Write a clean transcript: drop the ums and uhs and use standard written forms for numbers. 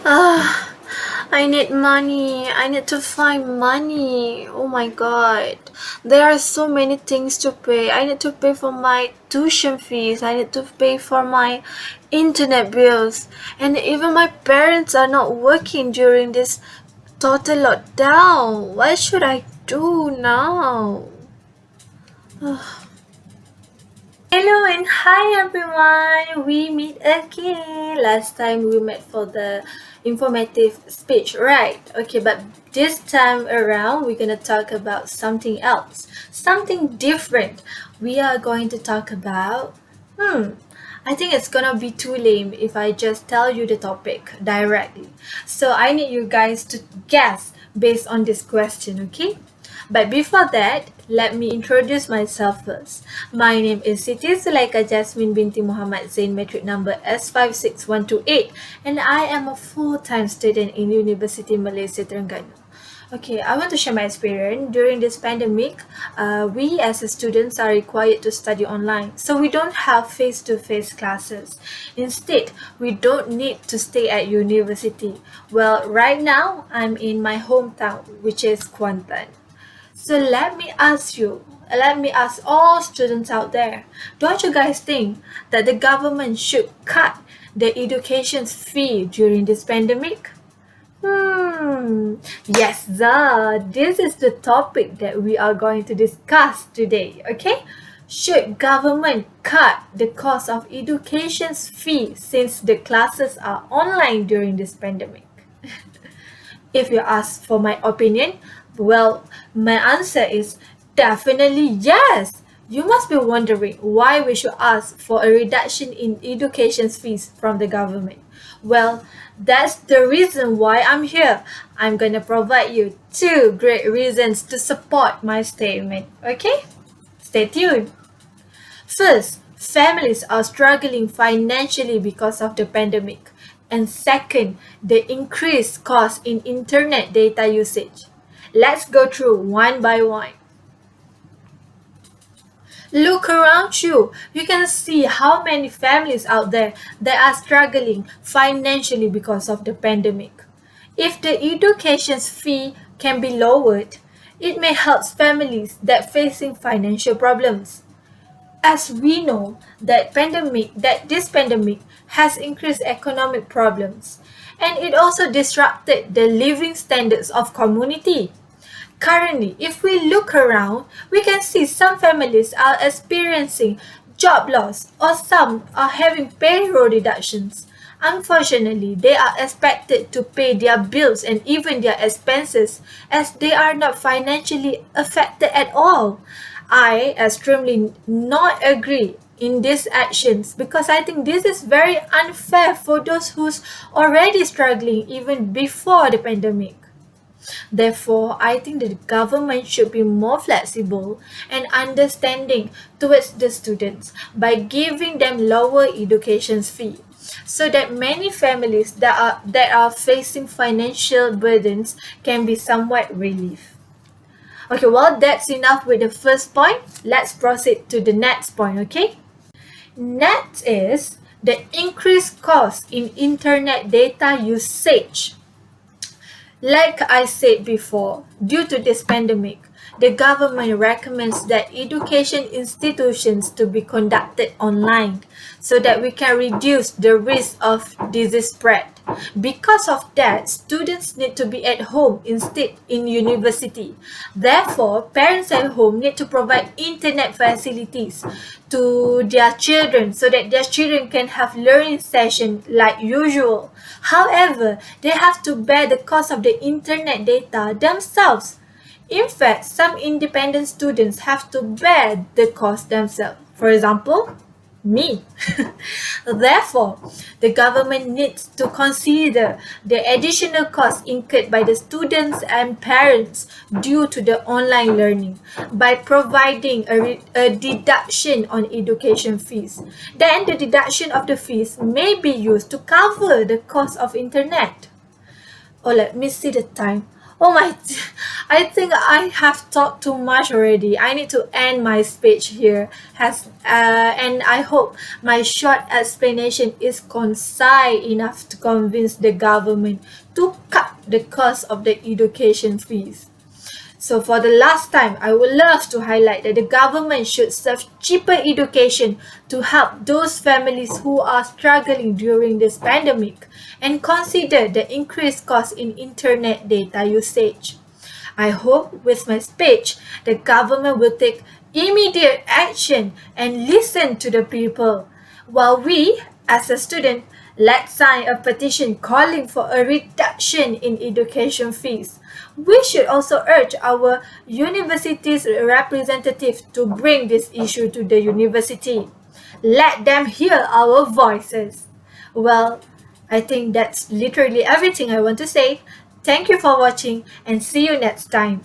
Ah, I need money. I need to find money. Oh my god. There are so many things to pay. I need to pay for my tuition fees. I need to pay for my internet bills. And even my parents are not working during this total lockdown. What should I do now? Hello and hi everyone! We meet again. Last time we met for the informative speech, right? Okay, but this time around we're gonna talk about something else, something different. We are going to talk about, I think it's gonna be too lame if I just tell you the topic directly. So I need you guys to guess based on this question, okay? But before that, let me introduce myself first. My name is Siti Zulaika Jasmine binti Muhammad Zain, metric number S56128, and I am a full-time student in University Malaysia Terengganu. Okay, I want to share my experience. During this pandemic, we as students are required to study online, so we don't have face-to-face classes. Instead, we don't need to stay at university. Well, right now, I'm in my hometown, which is Kuantan. So let me ask all students out there, don't you guys think that the government should cut the education fee during this pandemic? Yes, sir. This is the topic that we are going to discuss today, okay? Should government cut the cost of education fee since the classes are online during this pandemic? If you ask for my opinion, well, my answer is definitely yes. You must be wondering why we should ask for a reduction in education fees from the government. Well, that's the reason why I'm here. I'm gonna provide you two great reasons to support my statement. Okay? Stay tuned. First, families are struggling financially because of the pandemic. And second, the increased cost in internet data usage. Let's go through one by one. Look around you. You can see how many families out there that are struggling financially because of the pandemic. If the education fee can be lowered, it may help families that facing financial problems. As we know that this pandemic has increased economic problems, and it also disrupted the living standards of community. Currently, if we look around, we can see some families are experiencing job loss or some are having payroll reductions. Unfortunately, they are expected to pay their bills and even their expenses as they are not financially affected at all. I extremely not agree in these actions because I think this is very unfair for those who's already struggling even before the pandemic. Therefore, I think the government should be more flexible and understanding towards the students by giving them lower education fee so that many families that are facing financial burdens can be somewhat relieved. Okay, well, that's enough with the first point. Let's proceed to the next point, okay? Next is the increased cost in internet data usage. Like I said before, due to this pandemic, the government recommends that education institutions to be conducted online so that we can reduce the risk of disease spread. Because of that, students need to be at home instead in university. Therefore, parents at home need to provide internet facilities to their children so that their children can have learning session like usual. However, they have to bear the cost of the internet data themselves. In fact, some independent students have to bear the cost themselves. For example, me. Therefore, the government needs to consider the additional costs incurred by the students and parents due to the online learning by providing a deduction on education fees. Then the deduction of the fees may be used to cover the cost of internet. Oh, let me see the time. Oh my, I think I have talked too much already. I need to end my speech here. And I hope my short explanation is concise enough to convince the government to cut the cost of the education fees. So for the last time, I would love to highlight that the government should serve cheaper education to help those families who are struggling during this pandemic and consider the increased cost in internet data usage. I hope with my speech, the government will take immediate action and listen to the people, while we, as a student, let's sign a petition calling for a reduction in education fees. We should also urge our university's representative to bring this issue to the university. Let them hear our voices. Well, I think that's literally everything I want to say. Thank you for watching and see you next time.